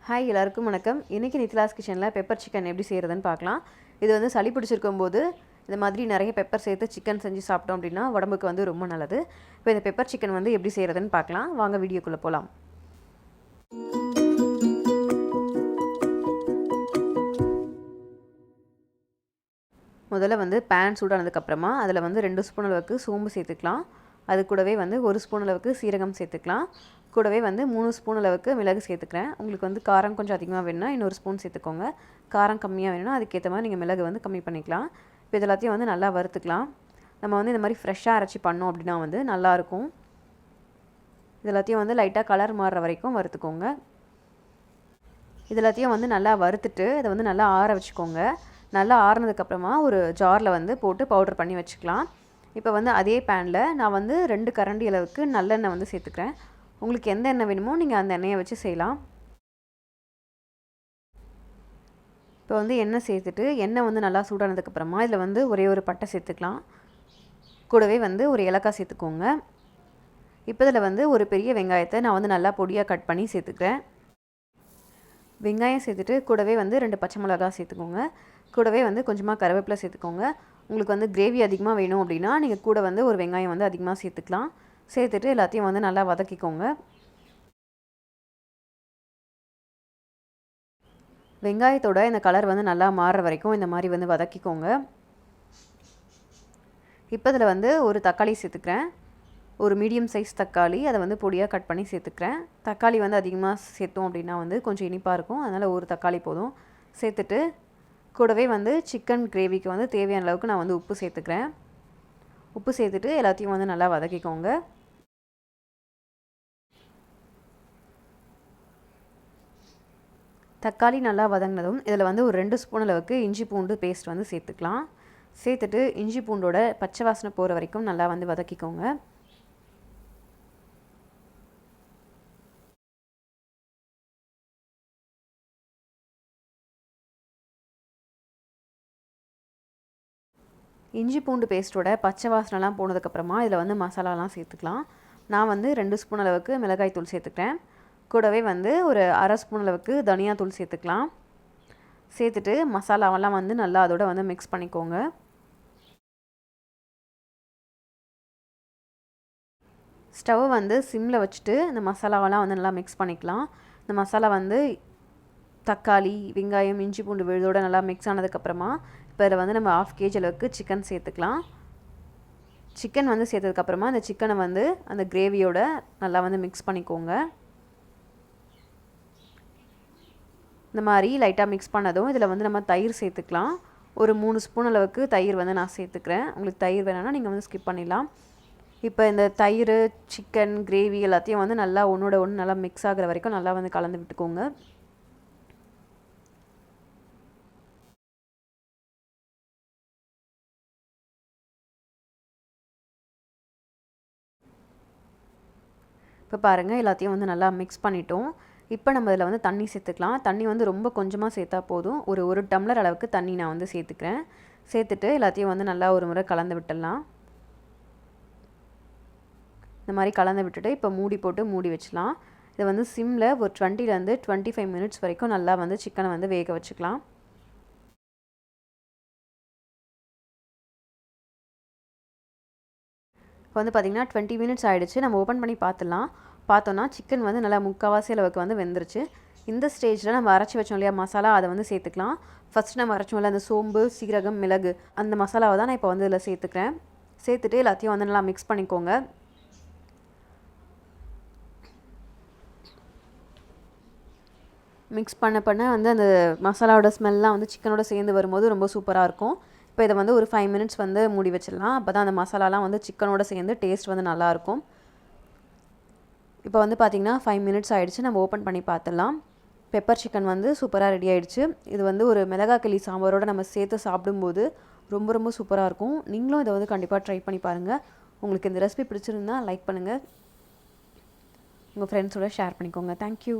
Hi எல்லாருக்கும் வணக்கம். இன்றைக்கி நித்லாஸ் கிச்சனில் பெப்பர் சிக்கன் எப்படி செய்கிறதுன்னு பார்க்கலாம். இது வந்து சளி பிடிச்சிருக்கும் போது இந்த மாதிரி நிறைய பெப்பர் சேர்த்து சிக்கன் செஞ்சு சாப்பிட்டோம் அப்படின்னா உடம்புக்கு வந்து ரொம்ப நல்லது. இப்போ இந்த பெப்பர் சிக்கன் வந்து எப்படி செய்கிறதுன்னு பார்க்கலாம். வாங்க வீடியோக்குள்ளே போகலாம். முதல்ல வந்து பேன் சூடானதுக்கப்புறமா அதில் வந்து 2 ஸ்பூன் அளவுக்கு சோம்பு சேர்த்துக்கலாம். அது கூடவே வந்து 1 ஸ்பூன் அளவுக்கு சீரகம் சேர்த்துக்கலாம். கூடவே வந்து 3 ஸ்பூன் அளவுக்கு மிளகு சேர்த்துக்கிறேன். உங்களுக்கு வந்து காரம் கொஞ்சம் அதிகமாக வேணும்னா இன்னொரு ஸ்பூன் சேர்த்துக்கோங்க. காரம் கம்மியாக வேணும்னா அதுக்கேற்ற மாதிரி நீங்கள் மிளகு வந்து கம்மி பண்ணிக்கலாம். இப்போ இது எல்லாத்தையும் வந்து நல்லா வறுத்துக்கலாம். நம்ம வந்து இந்த மாதிரி ஃப்ரெஷ்ஷாக அரைச்சி பண்ணோம் அப்படின்னா வந்து நல்லாயிருக்கும். இது எல்லாத்தையும் வந்து லைட்டாக கலர் மாறுற வரைக்கும் வறுத்துக்கோங்க. இது எல்லாத்தையும் வந்து நல்லா வறுத்துட்டு இதை வந்து நல்லா ஆற வச்சுக்கோங்க. நல்லா ஆறுனதுக்கப்புறமா ஒரு ஜாரில் வந்து போட்டு பவுடர் பண்ணி வச்சுக்கலாம். இப்போ வந்து அதே பேனில் நான் வந்து 2 கரண்டி அளவுக்கு நல்லெண்ணெய் வந்து சேர்த்துக்கிறேன். உங்களுக்கு எந்த எண்ணெய் வேணுமோ நீங்கள் அந்த எண்ணெயை வச்சு செய்யலாம். இப்போ வந்து எண்ணெய் சேர்த்துட்டு எண்ணெய் வந்து நல்லா சூடானதுக்கப்புறமா இதில் வந்து ஒரே ஒரு பட்டை சேர்த்துக்கலாம். கூடவே வந்து ஒரு ஏலக்காய் சேர்த்துக்கோங்க. இப்போ இதில் வந்து ஒரு பெரிய வெங்காயத்தை நான் வந்து நல்லா பொடியாக கட் பண்ணி சேர்த்துக்கிறேன். வெங்காயம் சேர்த்துட்டு கூடவே வந்து 2 பச்சை மிளகாய் சேர்த்துக்கோங்க. கூடவே வந்து கொஞ்சமாக கருவேப்பிலை சேர்த்துக்கோங்க. உங்களுக்கு வந்து கிரேவி அதிகமாக வேணும் அப்படின்னா நீங்கள் கூட வந்து ஒரு வெங்காயம் வந்து அதிகமாக சேர்த்துக்கலாம். சேர்த்துட்டு எல்லாத்தையும் வந்து நல்லா வதக்கிக்கோங்க. வெங்காயத்தோட இந்த கலர் வந்து நல்லா மாறுற வரைக்கும் இந்த மாதிரி வந்து வதக்கிக்கோங்க. இப்போ இதில் வந்து ஒரு தக்காளி சேர்த்துக்கிறேன். ஒரு மீடியம் சைஸ் தக்காளி, அதை வந்து பொடியாக கட் பண்ணி சேர்த்துக்கிறேன். தக்காளி வந்து அதிகமாக சேர்த்தோம் அப்படின்னா வந்து கொஞ்சம் இனிப்பாக இருக்கும். அதனால் ஒரு தக்காளி போதும். சேர்த்துட்டு கூடவே வந்து சிக்கன் கிரேவிக்கு வந்து தேவையான அளவுக்கு நான் வந்து உப்பு சேர்த்துக்கிறேன். உப்பு சேர்த்துட்டு எல்லாத்தையும் வந்து நல்லா வதக்கிக்கோங்க. தக்காளி நல்லா வதங்கினதும் இதில் வந்து ஒரு 2 ஸ்பூன் அளவுக்கு இஞ்சி பூண்டு பேஸ்ட் வந்து சேர்த்துக்கலாம். சேர்த்துட்டு இஞ்சி பூண்டோட பச்சை வாசனை போகிற வரைக்கும் நல்லா வந்து வதக்கிக்கோங்க. இஞ்சி பூண்டு பேஸ்ட்டோட பச்சை வாசனைலாம் போனதுக்கப்புறமா இதில் வந்து மசாலாலாம் சேர்த்துக்கலாம். நான் வந்து 2 ஸ்பூன் அளவுக்கு மிளகாய் தூள் சேர்த்துக்கிறேன். கூடவே வந்து ஒரு அரை ஸ்பூன் அளவுக்கு தனியாத்தூள் சேர்த்துக்கலாம். சேர்த்துட்டு மசாலாவெல்லாம் வந்து நல்லா அதோட வந்து மிக்ஸ் பண்ணிக்கோங்க. ஸ்டவ் வந்து சிம்மில் வச்சுட்டு இந்த மசாலாவெல்லாம் வந்து நல்லா மிக்ஸ் பண்ணிக்கலாம். இந்த மசாலா வந்து தக்காளி, வெங்காயம், இஞ்சி பூண்டு விழுதோட நல்லா மிக்ஸ் ஆனதுக்கப்புறமா இப்போ இதில் வந்து நம்ம 1/2 kg அளவுக்கு சிக்கன் சேர்த்துக்கலாம். சிக்கன் வந்து சேர்த்ததுக்கப்புறமா அந்த சிக்கனை வந்து அந்த கிரேவியோட நல்லா வந்து மிக்ஸ் பண்ணிக்கோங்க. இந்த மாதிரி லைட்டாக மிக்ஸ் பண்ணதும் இதில் வந்து நம்ம தயிர் சேர்த்துக்கலாம். ஒரு 3 ஸ்பூன் அளவுக்கு தயிர் வந்து நான் சேர்த்துக்கிறேன். உங்களுக்கு தயிர் வேணும்னா நீங்கள் வந்து ஸ்கிப் பண்ணிடலாம். இப்போ இந்த தயிர், சிக்கன், கிரேவி எல்லாத்தையும் வந்து நல்லா ஒன்றோட ஒன்று நல்லா மிக்ஸ் ஆகிற வரைக்கும் நல்லா வந்து கலந்து விட்டுக்கோங்க. இப்போ பாருங்கள் எல்லாத்தையும் வந்து நல்லா மிக்ஸ் பண்ணிட்டோம். இப்போ நம்ம இதில் வந்து தண்ணி சேர்த்துக்கலாம். தண்ணி வந்து ரொம்ப கொஞ்சமாக சேர்த்தா போதும். ஒரு டம்ளர் அளவுக்கு தண்ணி நான் வந்து சேர்த்துக்கிறேன். சேர்த்துட்டு எல்லாத்தையும் வந்து நல்லா ஒரு முறை கலந்து விட்டுடலாம். இந்த மாதிரி கலந்து விட்டுட்டு இப்போ மூடி போட்டு மூடி வச்சலாம். இதை வந்து சிம்மில் ஒரு 20 to 25 மினிட்ஸ் வரைக்கும் நல்லா வந்து சிக்கனை வந்து வேக வச்சுக்கலாம். இப்போ வந்து பார்த்திங்கன்னா 20 மினிட்ஸ் ஆகிடுச்சு. நம்ம ஓப்பன் பண்ணி பார்த்தோன்னா சிக்கன் வந்து நல்லா முக்கால்வாசி அளவுக்கு வந்து வெந்துருச்சு. இந்த ஸ்டேஜில் நம்ம அரைச்சி வச்சோம் இல்லையா மசாலா, அதை வந்து சேர்த்துக்கலாம். ஃபஸ்ட்டு நம்ம அரைச்சோம்ல அந்த சோம்பு, சீரகம், மிளகு அந்த மசாலாவை தான் நான் இப்போ வந்து இதில் சேர்த்துக்கிறேன். சேர்த்துட்டு எல்லாத்தையும் வந்து நல்லா மிக்ஸ் பண்ணிக்கோங்க. மிக்ஸ் பண்ண வந்து அந்த மசாலாவோட ஸ்மெல்லாம் வந்து சிக்கனோட சேர்ந்து வரும்போது ரொம்ப சூப்பராக இருக்கும். இப்போ இதை வந்து ஒரு 5 மினிட்ஸ் வந்து மூடி வச்சிடலாம். அப்போ தான் அந்த மசாலாலாம் வந்து சிக்கனோட சேர்ந்து டேஸ்ட் வந்து நல்லாயிருக்கும். இப்போ வந்து பார்த்திங்கன்னா 5 மினிட்ஸ் ஆகிடுச்சு. நம்ம ஓப்பன் பண்ணி பார்த்துடலாம். பெப்பர் சிக்கன் வந்து சூப்பராக ரெடி ஆகிடுச்சு. இது வந்து ஒரு மிளகாய் கிள்ளி சாம்பாரோடு நம்ம சேர்த்து சாப்பிடும்போது ரொம்ப ரொம்ப சூப்பராக இருக்கும். நீங்களும் இதை வந்து கண்டிப்பாக ட்ரை பண்ணி பாருங்கள். உங்களுக்கு இந்த ரெசிபி பிடிச்சிருந்தா லைக் பண்ணுங்கள். உங்கள் ஃப்ரெண்ட்ஸோட ஷேர் பண்ணிக்கோங்க. தேங்க்யூ.